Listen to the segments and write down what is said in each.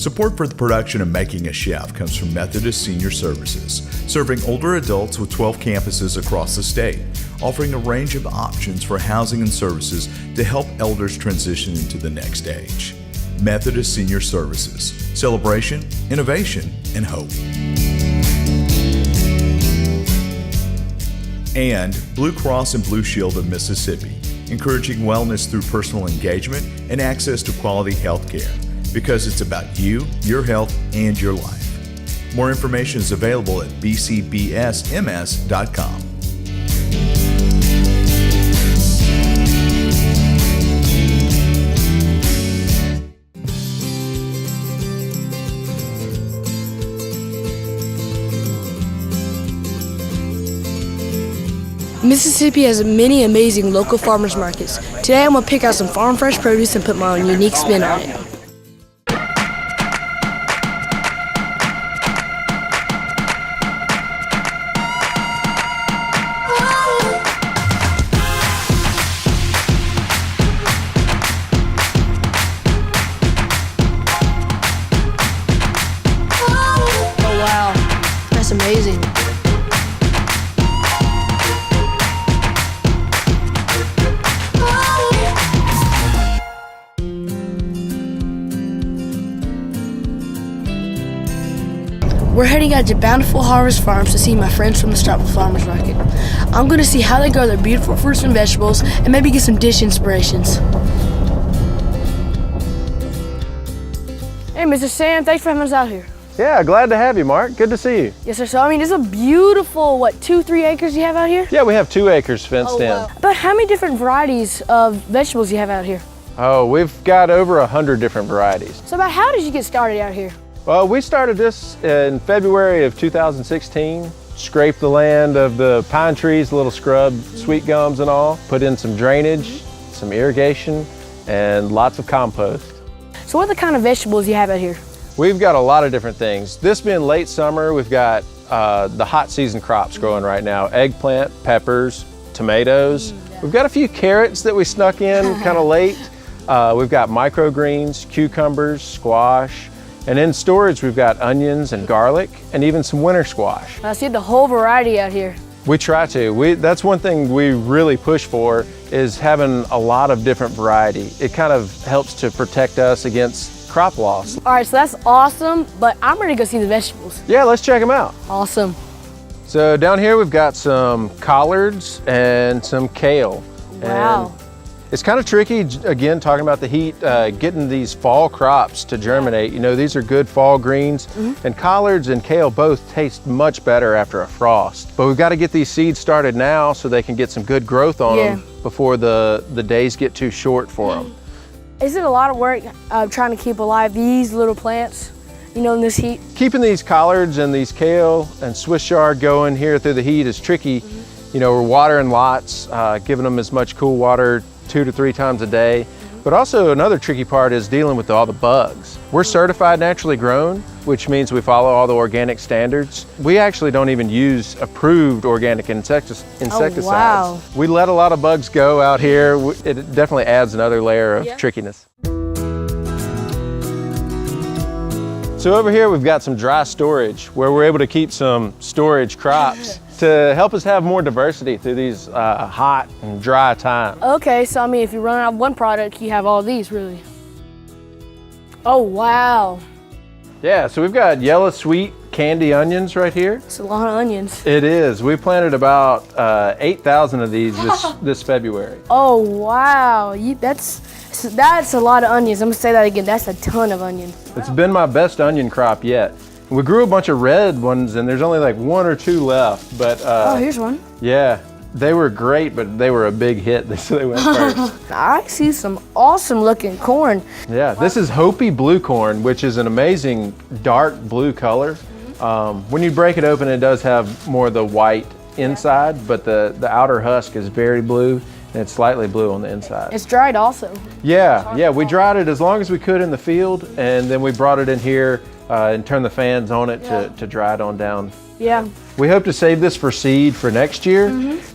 Support for the production of Making a Chef comes from Methodist Senior Services, serving older adults with 12 campuses across the state, offering a range of options for housing and services to help elders transition into the next age. Methodist Senior Services, celebration, innovation, and hope. And Blue Cross and Blue Shield of Mississippi, encouraging wellness through personal engagement and access to quality health care. Because it's about you, your health, and your life. More information is available at bcbsms.com. Mississippi has many amazing local farmers markets. Today I'm going to pick out some farm fresh produce and put my own unique spin on it. That's amazing. We're heading out to Bountiful Harvest Farms to see my friends from the Starkville Farmers Market. I'm going to see how they grow their beautiful fruits and vegetables and maybe get some dish inspirations. Hey, Mr. Sam, thanks for having us out here. Yeah, glad to have you, Mark. Good to see you. Yes, sir. So, this is a beautiful, 2-3 acres you have out here? Yeah, we have 2 acres fenced in. About how many different varieties of vegetables you have out here? Oh, we've got over 100 different varieties. So about how did you get started out here? Well, we started this in February of 2016. Scraped the land of the pine trees, little scrub, sweet gums and all. Put in some drainage, some irrigation, and lots of compost. So what are the kind of vegetables you have out here? We've got a lot of different things. This being late summer, we've got the hot season crops growing right now. Eggplant, peppers, tomatoes. We've got a few carrots that we snuck in kind of late. We've got microgreens, cucumbers, squash. And in storage, we've got onions and garlic and even some winter squash. I see the whole variety out here. We try to. That's one thing we really push for, is having a lot of different variety. It kind of helps to protect us against crop loss. All right, so that's awesome, but I'm ready to go see the vegetables. Yeah, let's check them out. Awesome. So down here we've got some collards and some kale. Wow. And it's kind of tricky, again, talking about the heat, getting these fall crops to germinate. You know, these are good fall greens, and collards and kale both taste much better after a frost. But we've got to get these seeds started now so they can get some good growth on them before the days get too short for them. Is it a lot of work trying to keep alive these little plants, in this heat? Keeping these collards and these kale and Swiss chard going here through the heat is tricky. You know, we're watering lots, giving them as much cool water 2 to 3 times a day. But also another tricky part is dealing with all the bugs. We're certified naturally grown, which means we follow all the organic standards. We actually don't even use approved organic insecticides. Oh, wow. We let a lot of bugs go out here. It definitely adds another layer of trickiness. So over here we've got some dry storage where we're able to keep some storage crops to help us have more diversity through these hot and dry times. Okay, so if you run out of one product, you have all these, really. Oh, wow. Yeah, so we've got yellow sweet candy onions right here. It's a lot of onions. It is. We planted about 8,000 of these this February. Oh, wow. That's a lot of onions. I'm gonna say that again. That's a ton of onions. It's been my best onion crop yet. We grew a bunch of red ones and there's only like 1 or 2 left, but oh, here's one. Yeah, they were great, but they were a big hit, so they went first. I see some awesome looking corn. Yeah, this is Hopi blue corn, which is an amazing dark blue color. When you break it open, it does have more of the white inside, but the outer husk is very blue and it's slightly blue on the inside. It's dried also. Yeah, we dried it as long as we could in the field, and then we brought it in here and turned the fans on it to dry it on down. Yeah. We hope to save this for seed for next year.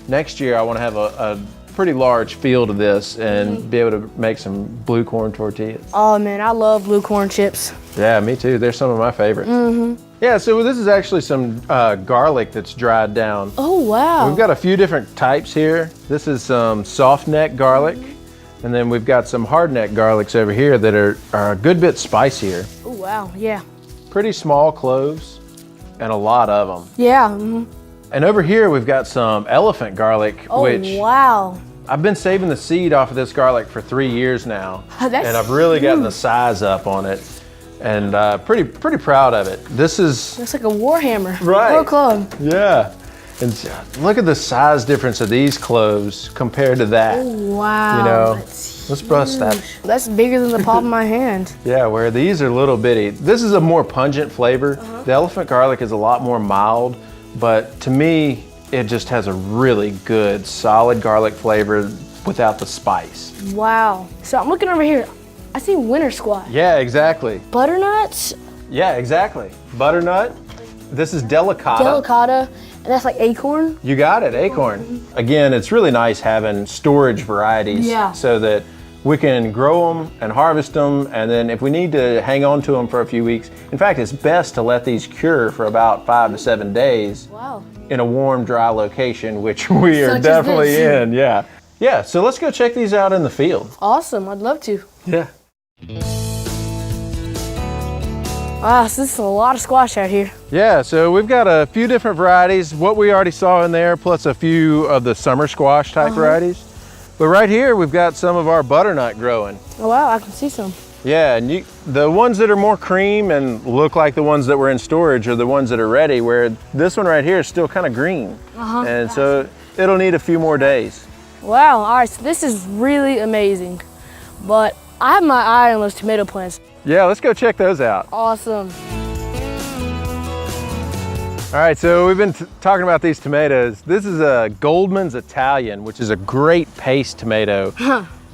Next year I want to have a pretty large field of this and be able to make some blue corn tortillas. Oh man, I love blue corn chips. Yeah, me too. They're some of my favorites. Yeah, so this is actually some garlic that's dried down. Oh wow. We've got a few different types here. This is some soft neck garlic, and then we've got some hard neck garlics over here that are a good bit spicier. Oh wow, yeah. Pretty small cloves and a lot of them. Yeah. And over here we've got some elephant garlic, Oh which wow. I've been saving the seed off of this garlic for 3 years now. Oh, that's and I've really gotten the huge. size up on it. And pretty proud of it. This is, That's like a warhammer. Right. Whole club. yeah. And look at the size difference of these cloves compared to that. Oh wow. You know, That's let's bust that. That's bigger than the palm of my hand. Yeah, where these are little bitty. This is a more pungent flavor. The elephant garlic is a lot more mild, but to me, it just has a really good, solid garlic flavor without the spice. Wow. So I'm looking over here. I see winter squash. Yeah, exactly. Butternuts, Yeah, exactly. Butternut. This is delicata. delicata, and that's like acorn. You got it, acorn. Again, it's really nice having storage varieties Yeah. so that we can grow them and harvest them, and then if we need to hang on to them for a few weeks, in fact, it's best to let these cure for about 5 to 7 days Wow. in a warm, dry location, which we are Such as definitely this. in, yeah. Yeah, so let's go check these out in the field. Awesome. I'd love to. Yeah. Wow, so this is a lot of squash out here. Yeah, so we've got a few different varieties, what we already saw in there, plus a few of the summer squash type varieties. But right here, we've got some of our butternut growing. Oh wow, I can see some. Yeah, and the ones that are more cream and look like the ones that were in storage are the ones that are ready, where this one right here is still kind of green. And so it'll need a few more days. Wow, all right, so this is really amazing. But I have my eye on those tomato plants. Yeah, let's go check those out. Awesome. All right, so we've been talking about these tomatoes. This is a Goldman's Italian, which is a great paste tomato.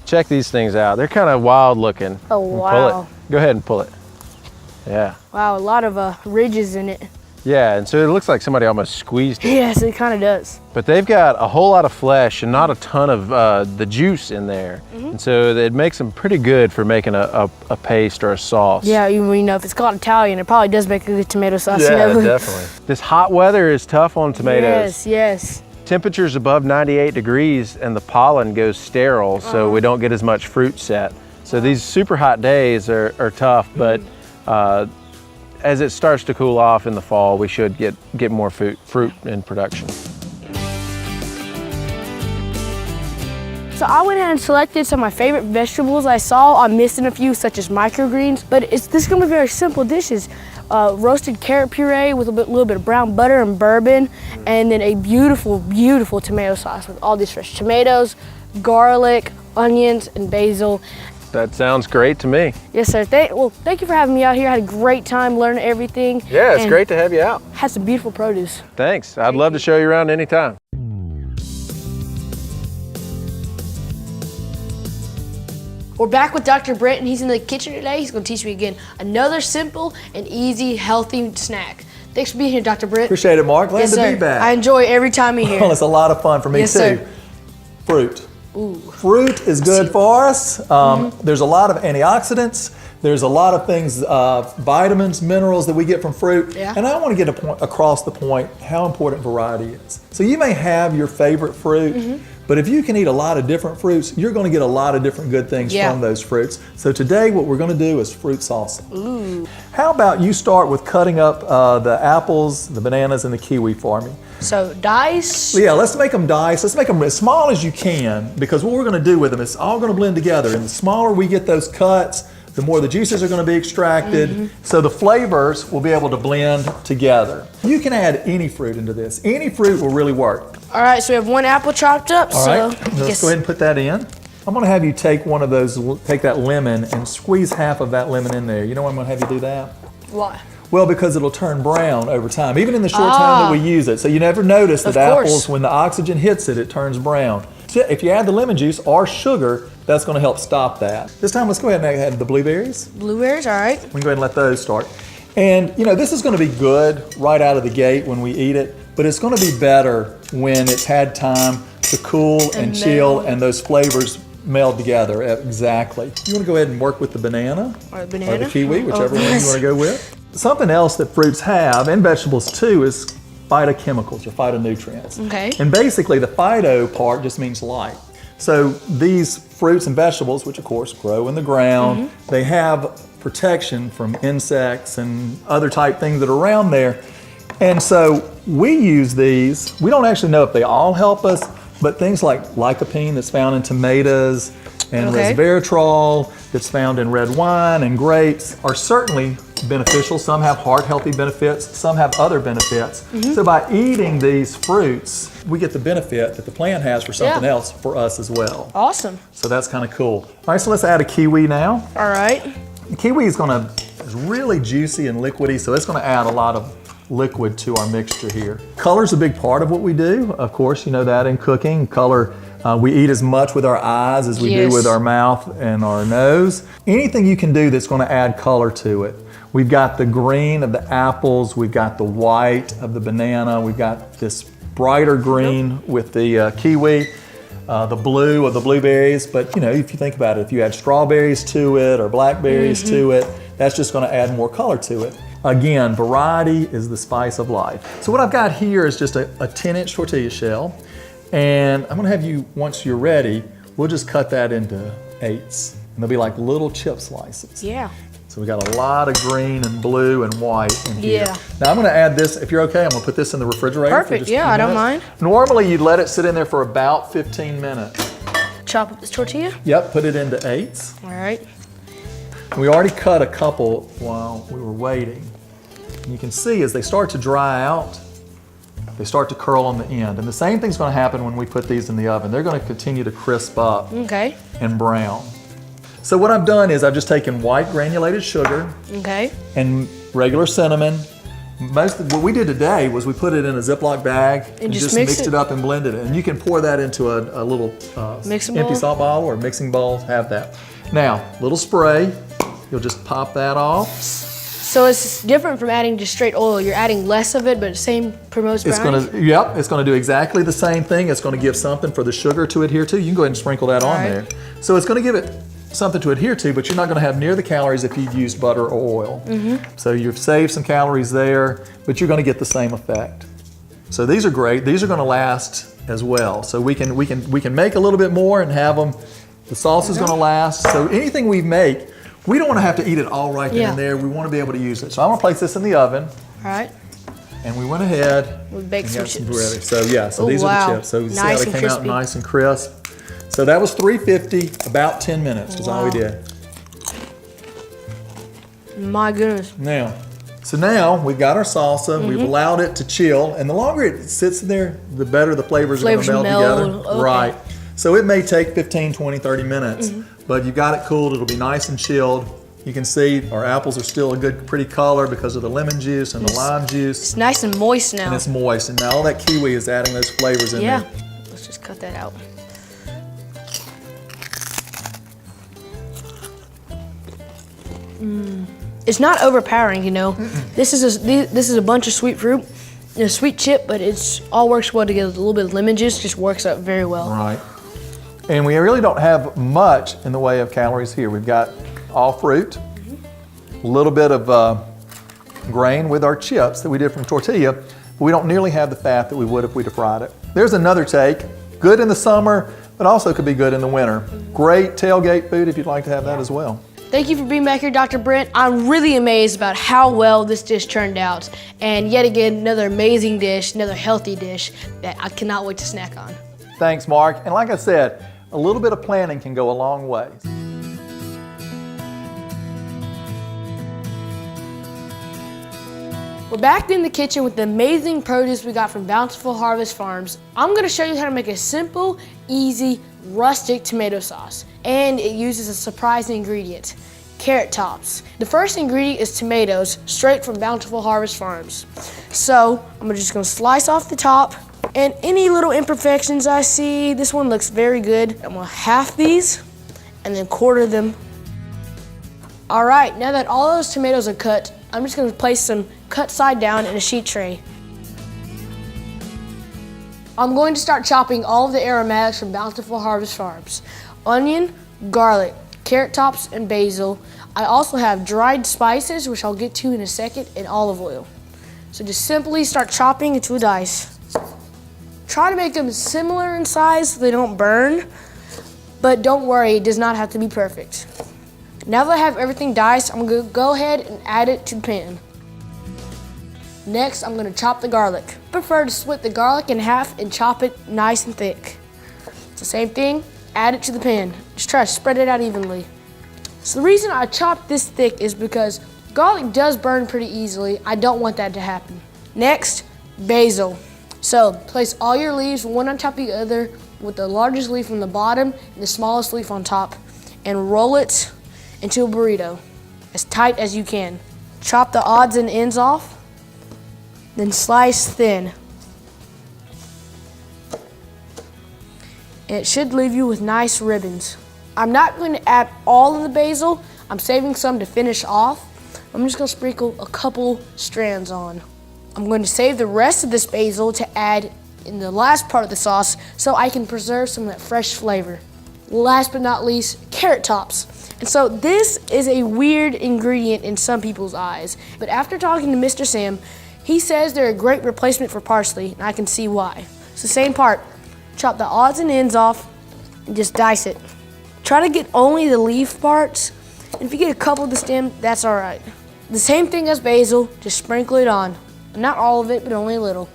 Check these things out. They're kind of wild looking. Oh, Pull wow. it. Go ahead and pull it. Yeah. Wow, a lot of ridges in it. Yeah, and so it looks like somebody almost squeezed it. Yes, it kind of does. But they've got a whole lot of flesh and not a ton of the juice in there. And so it makes them pretty good for making a paste or a sauce. Yeah, you know, if it's called Italian, it probably does make a good tomato sauce. Yeah, you know? definitely. This hot weather is tough on tomatoes. Yes, yes. Temperatures above 98 degrees and the pollen goes sterile, so we don't get as much fruit set. So these super hot days are tough, but as it starts to cool off in the fall, we should get more fruit in production. So I went ahead and selected some of my favorite vegetables I saw. I'm missing a few, such as microgreens, but this is gonna be very simple dishes. Roasted carrot puree with a little bit of brown butter and bourbon, and then a beautiful, beautiful tomato sauce with all these fresh tomatoes, garlic, onions, and basil. That sounds great to me. Yes, sir. Thank you for having me out here. I had a great time learning everything. Yeah, it's and great to have you out. had some beautiful produce. Thanks. I'd love to show you around anytime. We're back with Dr. Brent, and he's in the kitchen today. He's going to teach me again another simple and easy, healthy snack. Thanks for being here, Dr. Brent. Appreciate it, Mark. Glad Yes, to sir. be back. I enjoy every time you're here. Well, it's a lot of fun for me Yes, too. sir. Fruit. Ooh. Fruit is good for us. There's a lot of antioxidants. There's a lot of things, vitamins, minerals that we get from fruit. Yeah. And I want to get across the point how important variety is. So you may have your favorite fruit, but if you can eat a lot of different fruits, you're going to get a lot of different good things Yeah. from those fruits. So today what we're going to do is fruit salsa. Ooh. How about you start with cutting up the apples, the bananas, and the kiwi for me? So dice. Yeah, let's make them dice. Let's make them as small as you can, because what we're going to do with them is all going to blend together. And the smaller we get those cuts, the more the juices are going to be extracted. So the flavors will be able to blend together. You can add any fruit into this. Any fruit will really work. All right, so we have one apple chopped up. All so right, let's go ahead and put that in. I'm going to have you take one of those, take that lemon and squeeze half of that lemon in there. You know why I'm going to have you do that? Why? Well, because it'll turn brown over time, even in the short time that we use it. So you never notice that Of course. apples, when the oxygen hits it, it turns brown. So if you add the lemon juice or sugar, that's going to help stop that. This time, let's go ahead and add the blueberries. Blueberries, all right. We can go ahead and let those start. And you know, this is going to be good right out of the gate when we eat it, but it's going to be better when it's had time to cool and chill, and those flavors meld together. Exactly. You want to go ahead and work with the banana or the kiwi, whichever one you want to go with. Something else that fruits have, and vegetables too, is phytochemicals or phytonutrients. Okay. And basically the phyto part just means light. So these fruits and vegetables, which of course grow in the ground, they have protection from insects and other type things that are around there. And so we use these. We don't actually know if they all help us, but things like lycopene that's found in tomatoes and resveratrol that's found in red wine and grapes are certainly beneficial. Some have heart healthy benefits, some have other benefits. So by eating these fruits, we get the benefit that the plant has for something else for us as well. Awesome. So that's kind of cool. All right, so let's add a kiwi now. All right. The kiwi is really juicy and liquidy, so it's gonna add a lot of liquid to our mixture here. Color's a big part of what we do. Of course, you know that in cooking. Color, we eat as much with our eyes as we do with our mouth and our nose. Anything you can do that's gonna add color to it. We've got the green of the apples, we've got the white of the banana, we've got this brighter green with the kiwi, the blue of the blueberries. But you know, if you think about it, if you add strawberries to it or blackberries to it, that's just gonna add more color to it. Again, variety is the spice of life. So what I've got here is just a 10-inch tortilla shell. And I'm gonna have you, once you're ready, we'll just cut that into 8s. And they'll be like little chip slices. Yeah. So we got a lot of green and blue and white in here. Yeah. Now I'm gonna add this, if you're okay, I'm gonna put this in the refrigerator. Perfect, yeah, I don't mind. Normally you'd let it sit in there for about 15 minutes. Chop up this tortilla? Yep, put it into 8s. All right. We already cut a couple while we were waiting. And you can see as they start to dry out, they start to curl on the end. And the same thing's gonna happen when we put these in the oven. They're gonna continue to crisp up and brown. So what I've done is I've just taken white granulated sugar and regular cinnamon. Most of what we did today was we put it in a Ziploc bag and just mixed it up and blended it. And you can pour that into a little empty salt bottle or mixing bowl, have that. Now, little spray, you'll just pop that off. So it's different from adding just straight oil. You're adding less of it, but the same promotes browning? It's gonna do exactly the same thing. It's gonna give something for the sugar to adhere to. You can go ahead and sprinkle that on there. So it's gonna give it something to adhere to, but you're not gonna have near the calories if you'd used butter or oil. So you've saved some calories there, but you're gonna get the same effect. So these are great. These are gonna last as well. So we can make a little bit more and have them. The sauce is gonna last. So anything we make, we don't wanna have to eat it all right then and there. We wanna be able to use it. So I'm gonna place this in the oven. All right. And we went ahead We baked some chips. ready. So yeah, so these are the chips. So see how they came out nice and crisp. So that was 350, about 10 minutes is all we did. My goodness. Now we've got our salsa. We've allowed it to chill. And the longer it sits in there, the better the flavors are gonna meld together. Okay. Right. So it may take 15, 20, 30 minutes, but you've got it cooled. It'll be nice and chilled. You can see our apples are still a good, pretty color because of the lemon juice and the lime juice. It's nice and moist now. And it's moist. And now all that kiwi is adding those flavors in there. Yeah. Let's just cut that out. It's not overpowering, you know. This is a bunch of sweet fruit, a sweet chip, but it's all works well together. A little bit of lemon juice just works out very well. Right. And we really don't have much in the way of calories here. We've got all fruit, a little bit of grain with our chips that we did from tortilla, but we don't nearly have the fat that we would if we'd have fried it. There's another take. Good in the summer, but also could be good in the winter. Great tailgate food if you'd like to have that as well. Thank you for being back here, Dr. Brent. I'm really amazed about how well this dish turned out. And yet again, another amazing dish, another healthy dish that I cannot wait to snack on. Thanks, Mark. And like I said, a little bit of planning can go a long way. We're back in the kitchen with the amazing produce we got from Bountiful Harvest Farms. I'm gonna show you how to make a simple, easy, rustic tomato sauce. And it uses a surprising ingredient, carrot tops. The first ingredient is tomatoes, straight from Bountiful Harvest Farms. So I'm just gonna slice off the top, and any little imperfections I see, this one looks very good. I'm gonna half these and then quarter them. All right, now that all those tomatoes are cut, I'm just gonna place some cut side down in a sheet tray. I'm going to start chopping all of the aromatics from Bountiful Harvest Farms. Onion, garlic, carrot tops, and basil. I also have dried spices, which I'll get to in a second, and olive oil. So just simply start chopping into a dice. Try to make them similar in size so they don't burn, but don't worry, it does not have to be perfect. Now that I have everything diced, I'm going to go ahead and add it to the pan. Next, I'm going to chop the garlic. I prefer to split the garlic in half and chop it nice and thick. It's the same thing, add it to the pan. Just try to spread it out evenly. So the reason I chopped this thick is because garlic does burn pretty easily. I don't want that to happen. Next, basil. So place all your leaves one on top of the other with the largest leaf on the bottom and the smallest leaf on top, and roll it into a burrito as tight as you can. Chop the odds and ends off, then slice thin. And it should leave you with nice ribbons. I'm not going to add all of the basil. I'm saving some to finish off. I'm just going to sprinkle a couple strands on. I'm going to save the rest of this basil to add in the last part of the sauce so I can preserve some of that fresh flavor. Last but not least, carrot tops. And so this is a weird ingredient in some people's eyes, but after talking to Mr. Sam, he says they're a great replacement for parsley, and I can see why. It's the same part. Chop the odds and ends off and just dice it. Try to get only the leaf parts, and if you get a couple of the stem, that's all right. The same thing as basil, just sprinkle it on. Not all of it, but only a little.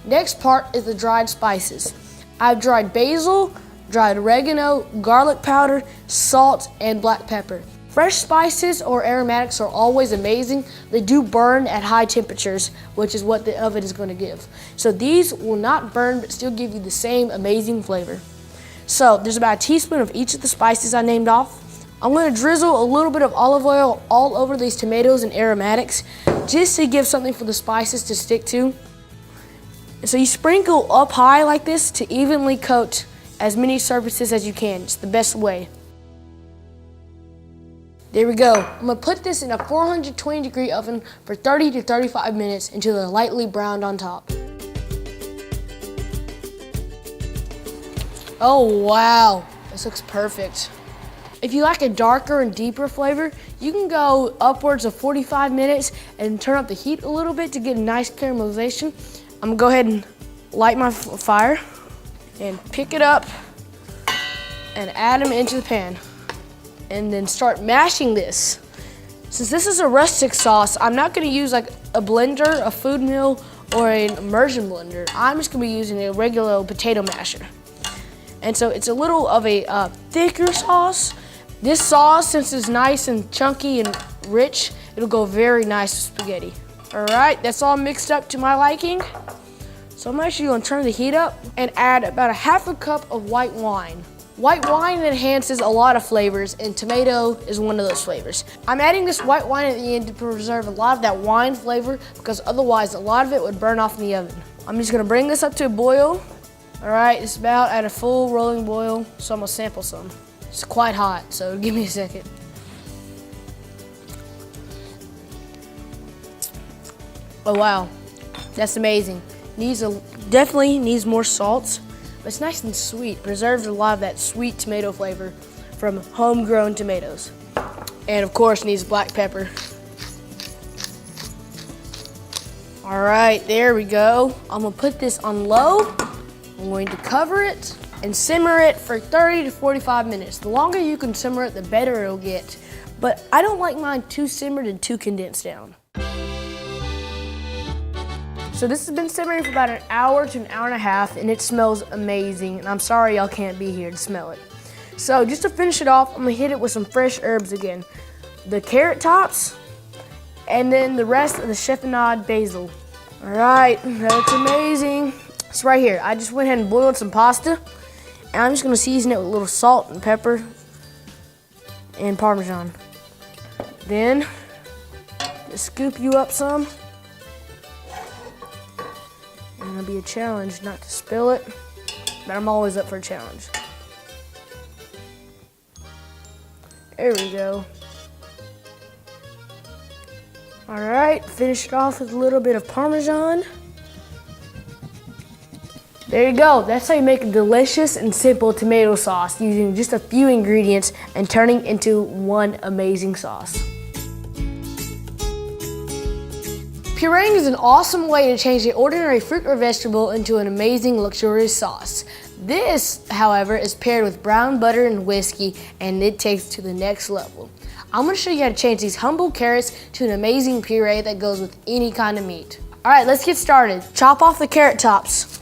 Next part is the dried spices. I've dried basil, dried oregano, garlic powder, salt, and black pepper. Fresh spices or aromatics are always amazing. They do burn at high temperatures, which is what the oven is going to give. So these will not burn, but still give you the same amazing flavor. So there's about a teaspoon of each of the spices I named off. I'm going to drizzle a little bit of olive oil all over these tomatoes and aromatics just to give something for the spices to stick to. So you sprinkle up high like this to evenly coat as many surfaces as you can. It's the best way. There we go. I'm going to put this in a 420 degree oven for 30 to 35 minutes until they're lightly browned on top. Oh wow, this looks perfect. If you like a darker and deeper flavor, you can go upwards of 45 minutes and turn up the heat a little bit to get a nice caramelization. I'm gonna go ahead and light my fire and pick it up and add them into the pan. And then start mashing this. Since this is a rustic sauce, I'm not gonna use like a blender, a food mill, or an immersion blender. I'm just gonna be using a regular potato masher. And so it's a little of a thicker sauce. This sauce, since it's nice and chunky and rich, it'll go very nice with spaghetti. All right, that's all mixed up to my liking. So I'm actually gonna turn the heat up and add about a half a cup of white wine. White wine enhances a lot of flavors, and tomato is one of those flavors. I'm adding this white wine at the end to preserve a lot of that wine flavor because otherwise a lot of it would burn off in the oven. I'm just gonna bring this up to a boil. All right, it's about at a full rolling boil, so I'm gonna sample some. It's quite hot, so give me a second. Oh wow, that's amazing. Definitely needs more salt, but it's nice and sweet. Preserves a lot of that sweet tomato flavor from homegrown tomatoes. And of course needs black pepper. All right, there we go. I'm gonna put this on low. I'm going to cover it and simmer it for 30 to 45 minutes. The longer you can simmer it, the better it'll get. But I don't like mine too simmered and too condensed down. So this has been simmering for about an hour to an hour and a half, and it smells amazing. And I'm sorry y'all can't be here to smell it. So just to finish it off, I'm gonna hit it with some fresh herbs again. The carrot tops, and then the rest of the chiffonade basil. All right, that's amazing. So right here, I just went ahead and boiled some pasta, and I'm just gonna season it with a little salt and pepper and Parmesan. Then, just scoop you up some. And it'll be a challenge not to spill it, but I'm always up for a challenge. There we go. All right, finish it off with a little bit of Parmesan. There you go. That's how you make a delicious and simple tomato sauce using just a few ingredients and turning into one amazing sauce. Pureeing is an awesome way to change the ordinary fruit or vegetable into an amazing, luxurious sauce. This, however, is paired with brown butter and whiskey, and it takes it to the next level. I'm going to show you how to change these humble carrots to an amazing puree that goes with any kind of meat. All right, let's get started. Chop off the carrot tops.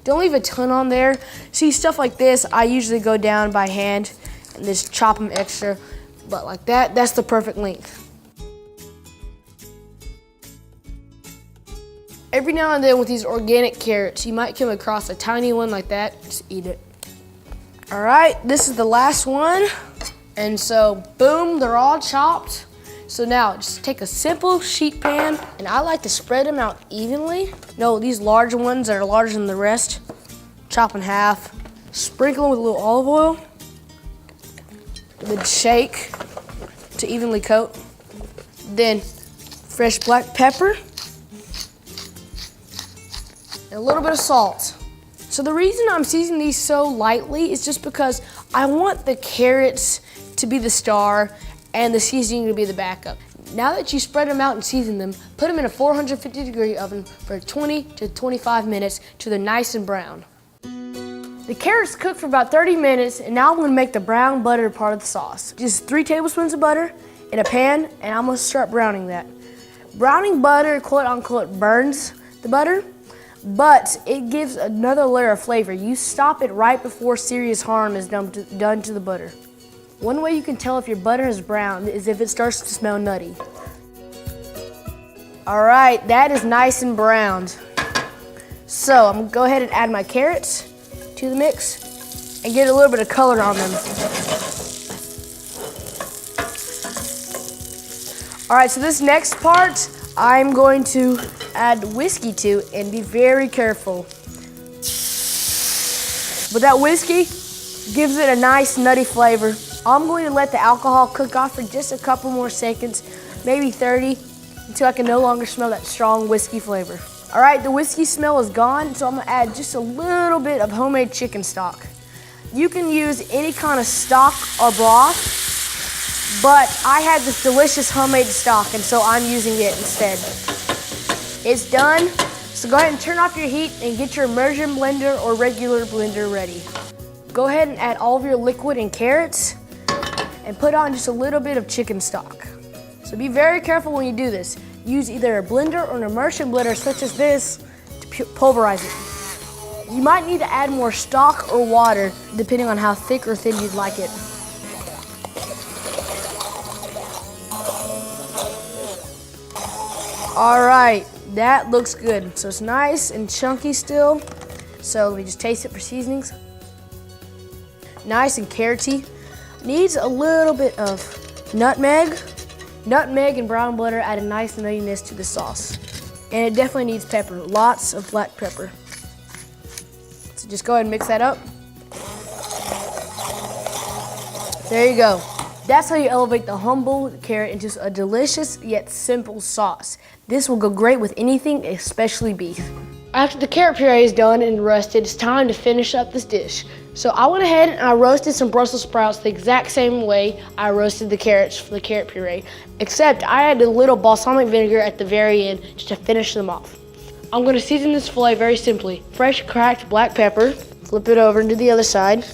Don't leave a ton on there. See, stuff like this, I usually go down by hand and just chop them extra, but like that, that's the perfect length. Every now and then with these organic carrots, you might come across a tiny one like that, just eat it. All right, this is the last one. And so, boom, they're all chopped. So now, just take a simple sheet pan, and I like to spread them out evenly. No, these large ones that are larger than the rest, chop in half, sprinkle them with a little olive oil, then shake to evenly coat. Then fresh black pepper, and a little bit of salt. So the reason I'm seasoning these so lightly is just because I want the carrots to be the star and the seasoning to be the backup. Now that you spread them out and season them, put them in a 450-degree oven for 20 to 25 minutes till they're nice and brown. The carrots cook for about 30 minutes, and now I'm gonna make the brown butter part of the sauce. Just 3 tablespoons of butter in a pan, and I'm gonna start browning that. Browning butter, quote unquote, burns the butter, but it gives another layer of flavor. You stop it right before serious harm is done to the butter. One way you can tell if your butter is browned is if it starts to smell nutty. All right, that is nice and browned. So I'm gonna go ahead and add my carrots to the mix and get a little bit of color on them. All right, so this next part, I'm going to add whiskey to and be very careful. But that whiskey gives it a nice nutty flavor. I'm going to let the alcohol cook off for just a couple more seconds, maybe 30, until I can no longer smell that strong whiskey flavor. All right, the whiskey smell is gone, so I'm gonna add just a little bit of homemade chicken stock. You can use any kind of stock or broth, but I had this delicious homemade stock, and so I'm using it instead. It's done, so go ahead and turn off your heat and get your immersion blender or regular blender ready. Go ahead and add all of your liquid and carrots and put on just a little bit of chicken stock. So be very careful when you do this. Use either a blender or an immersion blender such as this to pulverize it. You might need to add more stock or water depending on how thick or thin you'd like it. All right, that looks good. So it's nice and chunky still. So let me just taste it for seasonings. Nice and carroty. Needs a little bit of nutmeg. Nutmeg and brown butter add a nice nuttiness to the sauce. And it definitely needs pepper, lots of black pepper. So just go ahead and mix that up. There you go. That's how you elevate the humble carrot into a delicious yet simple sauce. This will go great with anything, especially beef. After the carrot puree is done and roasted, it's time to finish up this dish. So I went ahead and I roasted some Brussels sprouts the exact same way I roasted the carrots for the carrot puree, except I added a little balsamic vinegar at the very end just to finish them off. I'm gonna season this filet very simply. Fresh cracked black pepper, flip it over and do the other side.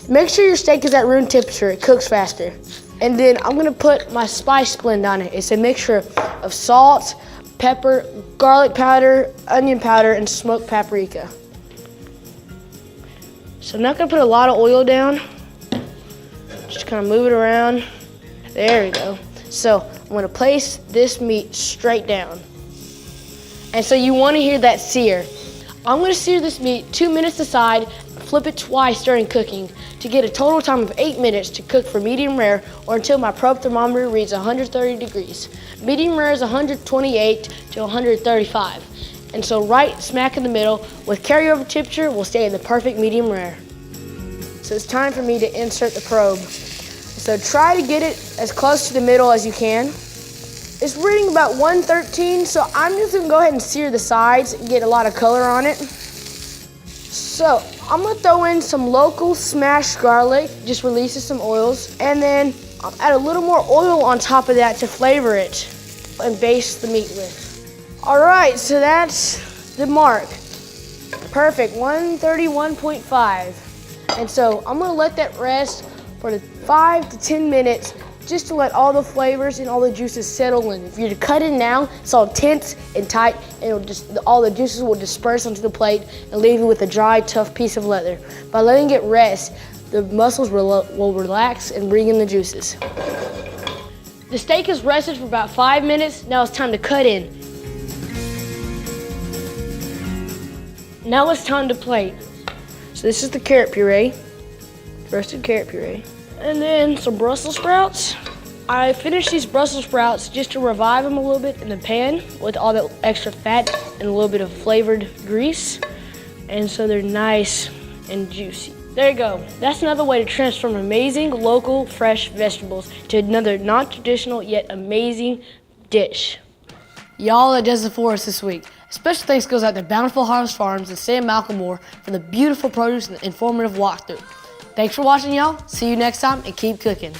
Make sure your steak is at room temperature, it cooks faster. And then I'm gonna put my spice blend on it. It's a mixture of salt, pepper, garlic powder, onion powder, and smoked paprika. So I'm not gonna put a lot of oil down. Just kind of move it around. There we go. So I'm gonna place this meat straight down. And so you wanna hear that sear. I'm gonna sear this meat 2 minutes aside, flip it twice during cooking to get a total time of 8 minutes to cook for medium rare or until my probe thermometer reads 130 degrees. Medium rare is 128 to 135. And so right smack in the middle with carryover temperature will stay in the perfect medium rare. So it's time for me to insert the probe. So try to get it as close to the middle as you can. It's reading about 113, so I'm just gonna go ahead and sear the sides and get a lot of color on it. So I'm gonna throw in some local smashed garlic, just releases some oils, and then I'll add a little more oil on top of that to flavor it and baste the meat with. All right, so that's the mark. Perfect, 131.5. And so I'm gonna let that rest for the 5 to 10 minutes just to let all the flavors and all the juices settle in. If you're to cut it now, it's all tense and tight, and all the juices will disperse onto the plate and leave you with a dry, tough piece of leather. By letting it rest, the muscles will relax and bring in the juices. The steak is rested for about 5 minutes. Now it's time to cut in. Now it's time to plate. So this is the carrot puree, roasted carrot puree. And then some Brussels sprouts. I finished these Brussels sprouts just to revive them a little bit in the pan with all that extra fat and a little bit of flavored grease. And so they're nice and juicy. There you go. That's another way to transform amazing local fresh vegetables to another non-traditional yet amazing dish. Y'all, that does it for us this week. Special thanks goes out to Bountiful Harvest Farms and Sam Malcolm Moore for the beautiful produce and informative walkthrough. Thanks for watching, y'all. See you next time and keep cooking.